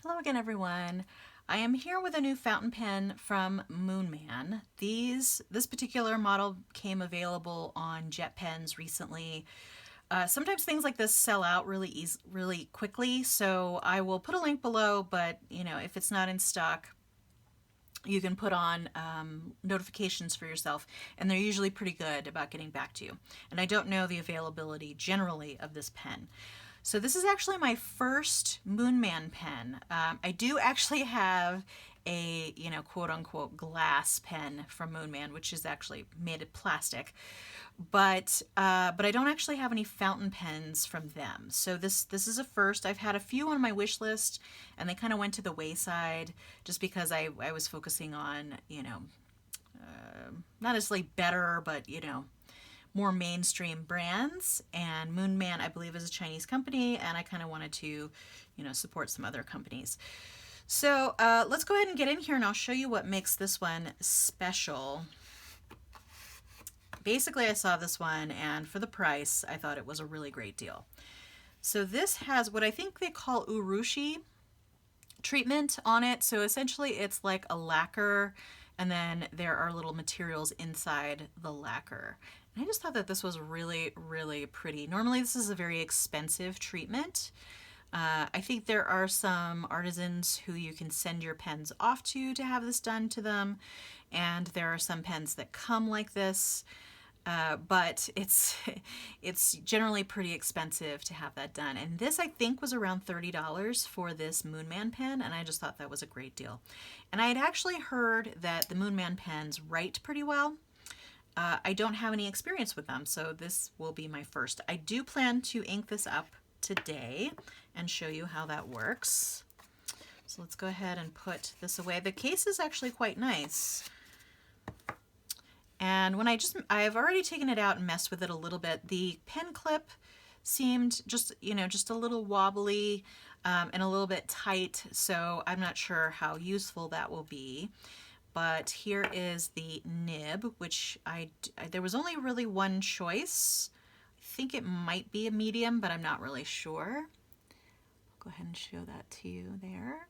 Hello again, everyone. I am here with a new fountain pen from Moonman. This particular model came available on jet pens recently. Sometimes things like this sell out really quickly, so I will put a link below, but if it's not in stock, you can put on notifications for yourself, and they're usually pretty good about getting back to you. And I don't know the availability generally of this pen. So this is actually my first Moonman pen. I do actually have a, quote unquote glass pen from Moonman, which is actually made of plastic. But I don't actually have any fountain pens from them. So this is a first. I've had a few on my wish list, and they kind of went to the wayside just because I was focusing on, not necessarily better, but more mainstream brands. And Moonman, I believe, is a Chinese company, and I kind of wanted to, support some other companies. So let's go ahead and get in here, and I'll show you what makes this one special. Basically, I saw this one, and for the price, I thought it was a really great deal. So this has what I think they call Urushi treatment on it. So essentially, it's like a lacquer, and then there are little materials inside the lacquer. And I just thought that this was really, really pretty. Normally, this is a very expensive treatment. I think there are some artisans who you can send your pens off to have this done to them, and there are some pens that come like this. But it's generally pretty expensive to have that done. And this, I think, was around $30 for this Moonman pen, and I just thought that was a great deal. And I had actually heard that the Moonman pens write pretty well. I don't have any experience with them, so this will be my first. I do plan to ink this up today and show you how that works. So let's go ahead and put this away. The case is actually quite nice. And when I've already taken it out and messed with it a little bit. The pen clip seemed just a little wobbly and a little bit tight, so I'm not sure how useful that will be. But here is the nib, which there was only really one choice. I think it might be a medium, but I'm not really sure. I'll go ahead and show that to you there.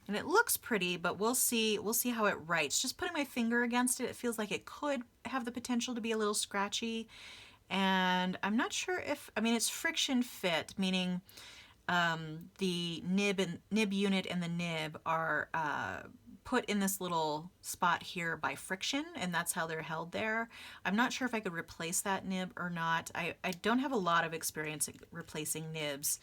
And it looks pretty, but we'll see how it writes. Just putting my finger against it, it feels like it could have the potential to be a little scratchy. And I'm not sure it's friction fit, meaning the nib unit and the nib are put in this little spot here by friction, and that's how they're held there. I'm not sure if I could replace that nib or not. I don't have a lot of experience replacing nibs.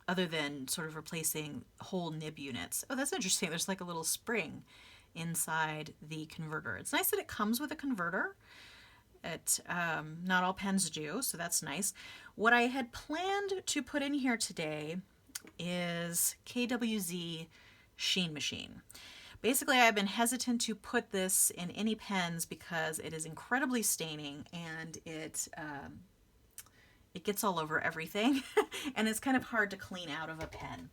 Other than sort of replacing whole nib units. Oh, that's interesting. There's like a little spring inside the converter. It's nice that it comes with a converter. Not all pens do, so that's nice. What I had planned to put in here today is KWZ Sheen Machine. Basically, I've been hesitant to put this in any pens because it is incredibly staining, and it gets all over everything and it's kind of hard to clean out of a pen.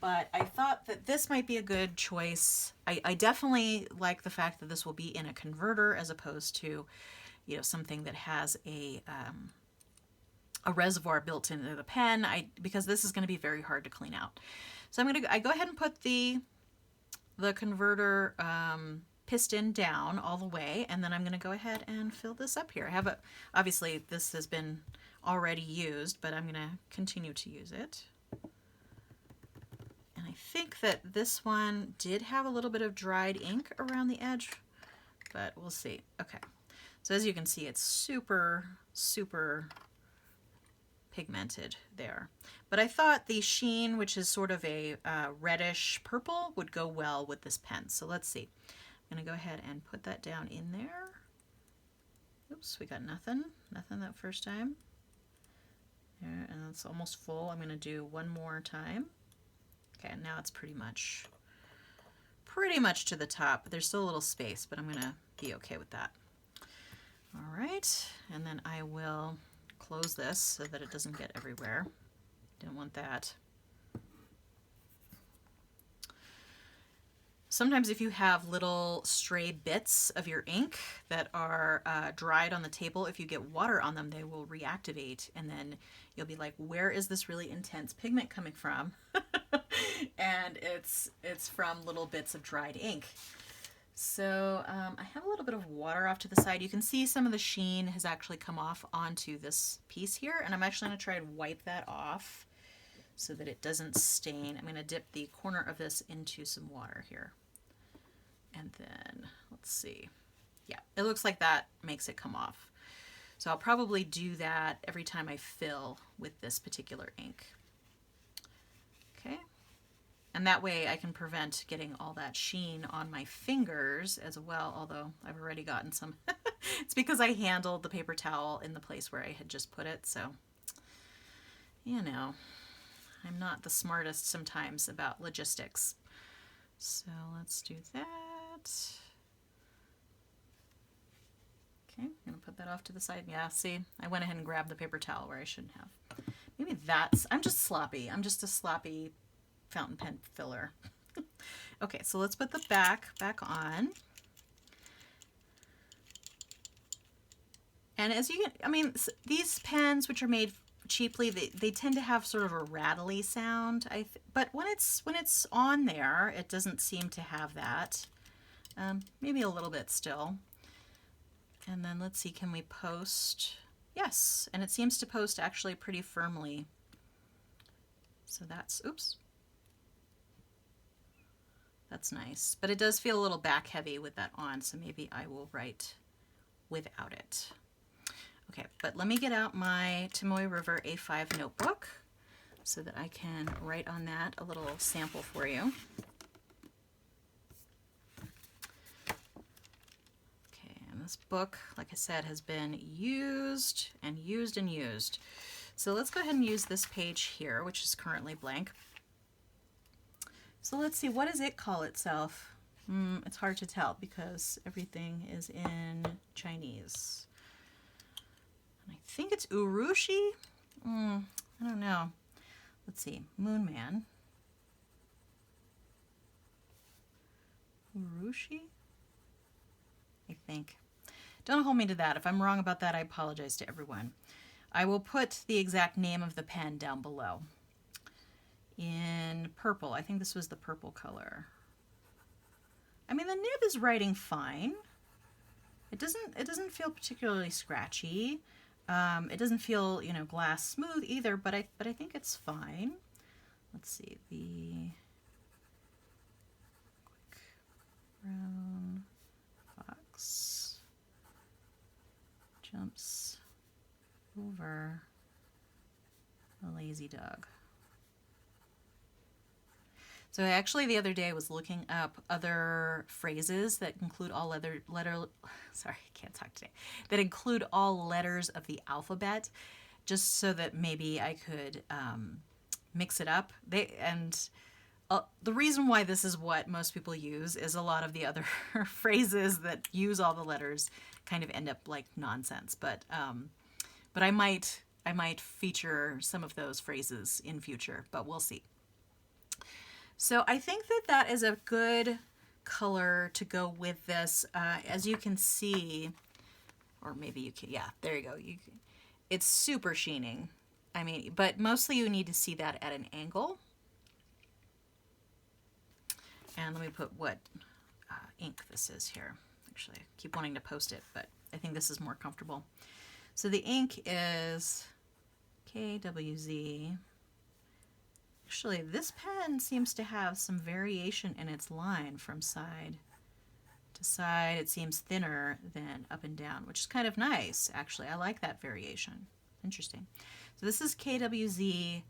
But I thought that this might be a good choice. I definitely like the fact that this will be in a converter as opposed to, something that has a reservoir built into the pen. Because this is going to be very hard to clean out. So I go ahead and put the converter piston down all the way, and then I'm going to go ahead and fill this up here. Obviously this has been already used, but I'm going to continue to use it. And I think that this one did have a little bit of dried ink around the edge, but we'll see. Okay, so as you can see, it's super, super pigmented there. But I thought the sheen, which is sort of a reddish purple, would go well with this pen. So let's see. I'm going to go ahead and put that down in there. Oops, we got nothing that first time. There, and it's almost full. I'm going to do one more time. Okay, now it's pretty much to the top. There's still a little space, but I'm going to be okay with that. All right, and then I will close this so that it doesn't get everywhere. Don't want that. Sometimes if you have little stray bits of your ink that are dried on the table, if you get water on them, they will reactivate, and then you'll be like, where is this really intense pigment coming from? And it's from little bits of dried ink. So I have a little bit of water off to the side. You can see some of the sheen has actually come off onto this piece here, and I'm actually going to try and wipe that off so that it doesn't stain. I'm going to dip the corner of this into some water here. And then, let's see. Yeah, it looks like that makes it come off. So I'll probably do that every time I fill with this particular ink. Okay. And that way I can prevent getting all that sheen on my fingers as well, although I've already gotten some. It's because I handled the paper towel in the place where I had just put it, so, you know, I'm not the smartest sometimes about logistics. So let's do that. Okay, I'm going to put that off to the side. Yeah, see, I went ahead and grabbed the paper towel where I shouldn't have. Maybe that's, I'm just sloppy. I'm just a sloppy fountain pen filler. Okay, so let's put the back on. And as you can, I mean, these pens, which are made cheaply, they tend to have sort of a rattly sound. But when it's on there, it doesn't seem to have that. Maybe a little bit still. And then let's see, can we post? Yes, and it seems to post actually pretty firmly. So that's, oops. That's nice, but it does feel a little back heavy with that on, so maybe I will write without it. Okay, but let me get out my Tomoe River A5 notebook so that I can write on that a little sample for you. Okay, and this book, like I said, has been used and used and used. So let's go ahead and use this page here, which is currently blank. So let's see, what does it call itself? It's hard to tell because everything is in Chinese. And I think it's Urushi? I don't know. Let's see, Moonman. Urushi? I think. Don't hold me to that. If I'm wrong about that, I apologize to everyone. I will put the exact name of the pen down below. In purple. I think this was the purple color. I mean, the nib is writing fine. It doesn't feel particularly scratchy. It doesn't feel, you know, glass smooth either, but I think it's fine. Let's see, the quick brown fox jumps over a lazy dog. So actually the other day I was looking up other phrases that include all sorry, I can't talk today, that include all letters of the alphabet, just so that maybe I could mix it up. The reason why this is what most people use is a lot of the other phrases that use all the letters kind of end up like nonsense. But I might feature some of those phrases in future, but we'll see. So I think that is a good color to go with this. As you can see, or maybe you can, yeah, there you go. It's super sheening. I mean, but mostly you need to see that at an angle. And let me put what ink this is here. Actually, I keep wanting to post it, but I think this is more comfortable. So the ink is KWZ. Actually, this pen seems to have some variation in its line from side to side. It seems thinner than up and down, which is kind of nice, actually. I like that variation. Interesting. So this is KWZ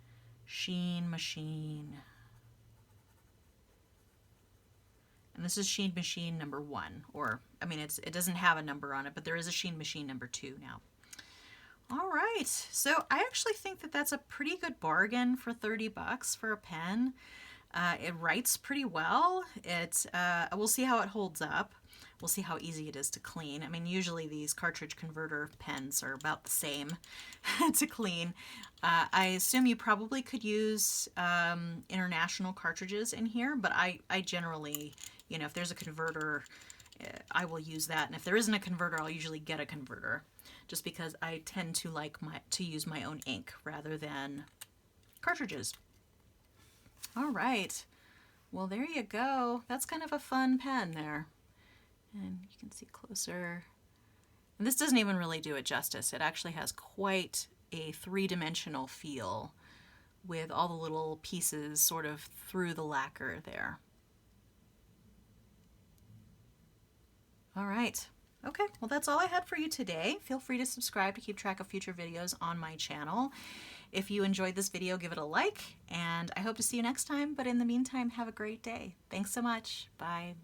Sheen Machine. And this is Sheen Machine number 1. Or, I mean, it doesn't have a number on it, but there is a Sheen Machine number 2 now. All right, so I actually think that that's a pretty good bargain for $30 for a pen. It writes pretty well. We'll see how it holds up. we'll see how easy it is to clean. I mean, usually these cartridge converter pens are about the same to clean. I assume you probably could use international cartridges in here, but I generally, you know, if there's a converter, I will use that. And if there isn't a converter, I'll usually get a converter, just because I tend to like to use my own ink rather than cartridges. All right. Well, there you go. That's kind of a fun pen there. And you can see closer. And this doesn't even really do it justice. It actually has quite a three-dimensional feel with all the little pieces sort of through the lacquer there. All right. Okay, well that's all I had for you today. Feel free to subscribe to keep track of future videos on my channel. If you enjoyed this video, give it a like, and I hope to see you next time. But in the meantime, have a great day. Thanks so much. Bye.